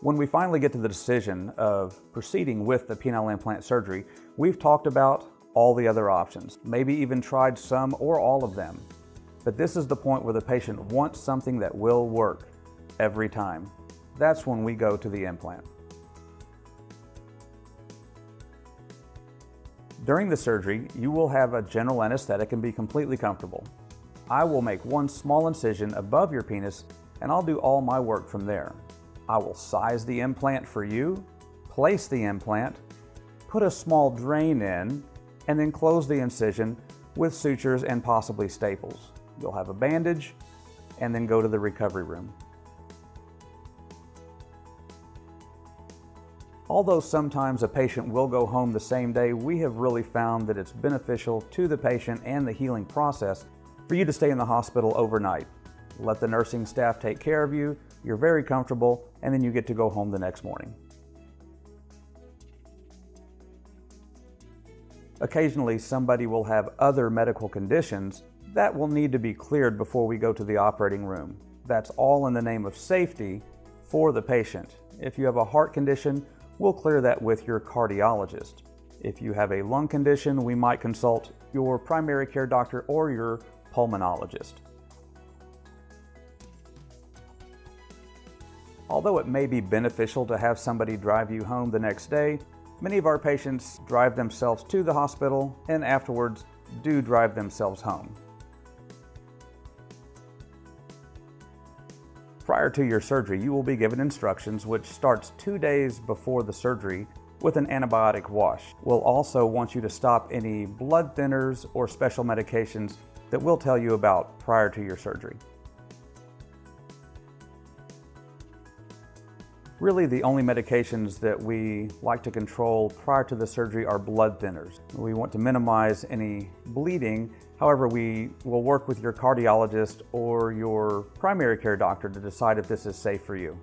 When we finally get to the decision of proceeding with the penile implant surgery, we've talked about all the other options, maybe even tried some or all of them. But this is the point where the patient wants something that will work every time. That's when we go to the implant. During the surgery, you will have a general anesthetic and be completely comfortable. I will make one small incision above your penis and I'll do all my work from there. I will size the implant for you, place the implant, put a small drain in, and then close the incision with sutures and possibly staples. You'll have a bandage and then go to the recovery room. Although sometimes a patient will go home the same day, we have really found that it's beneficial to the patient and the healing process for you to stay in the hospital overnight. Let the nursing staff take care of you, you're very comfortable, and then you get to go home the next morning. Occasionally, somebody will have other medical conditions that will need to be cleared before we go to the operating room. That's all in the name of safety for the patient. If you have a heart condition, we'll clear that with your cardiologist. If you have a lung condition, we might consult your primary care doctor or your pulmonologist. Although it may be beneficial to have somebody drive you home the next day, many of our patients drive themselves to the hospital and afterwards do drive themselves home. Prior to your surgery, you will be given instructions which starts 2 days before the surgery with an antibiotic wash. We'll also want you to stop any blood thinners or special medications that we'll tell you about prior to your surgery. Really, the only medications that we like to control prior to the surgery are blood thinners. We want to minimize any bleeding. However, we will work with your cardiologist or your primary care doctor to decide if this is safe for you.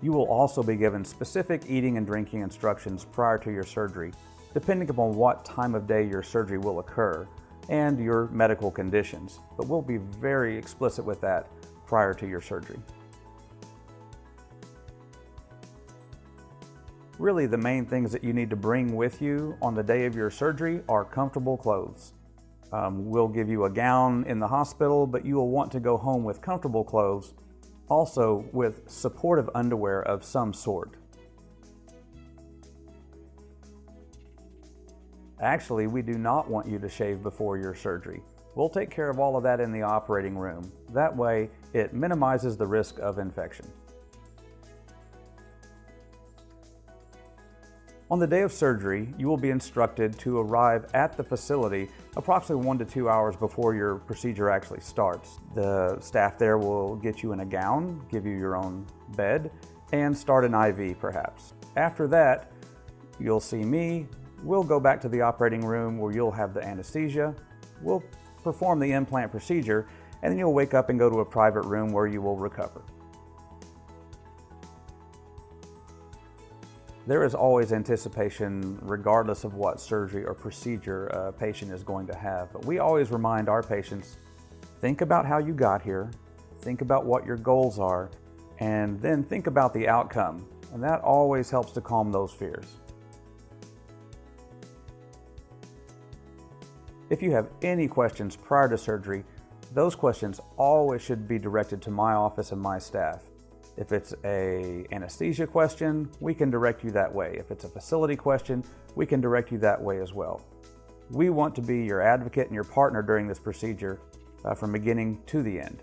You will also be given specific eating and drinking instructions prior to your surgery, depending upon what time of day your surgery will occur and your medical conditions. But we'll be very explicit with that prior to your surgery. Really, the main things that you need to bring with you on the day of your surgery are comfortable clothes. We'll give you a gown in the hospital, but you will want to go home with comfortable clothes, also with supportive underwear of some sort. Actually, we do not want you to shave before your surgery. We'll take care of all of that in the operating room. That way, it minimizes the risk of infection. On the day of surgery, you will be instructed to arrive at the facility approximately 1 to 2 hours before your procedure actually starts. The staff there will get you in a gown, give you your own bed, and start an IV perhaps. After that, you'll see me. We'll go back to the operating room where you'll have the anesthesia. We'll perform the implant procedure, and then you'll wake up and go to a private room where you will recover. There is always anticipation regardless of what surgery or procedure a patient is going to have, but we always remind our patients, think about how you got here, think about what your goals are, and then think about the outcome, and that always helps to calm those fears. If you have any questions prior to surgery, those questions always should be directed to my office and my staff. If it's an anesthesia question, we can direct you that way. If it's a facility question, we can direct you that way as well. We want to be your advocate and your partner during this procedure from beginning to the end.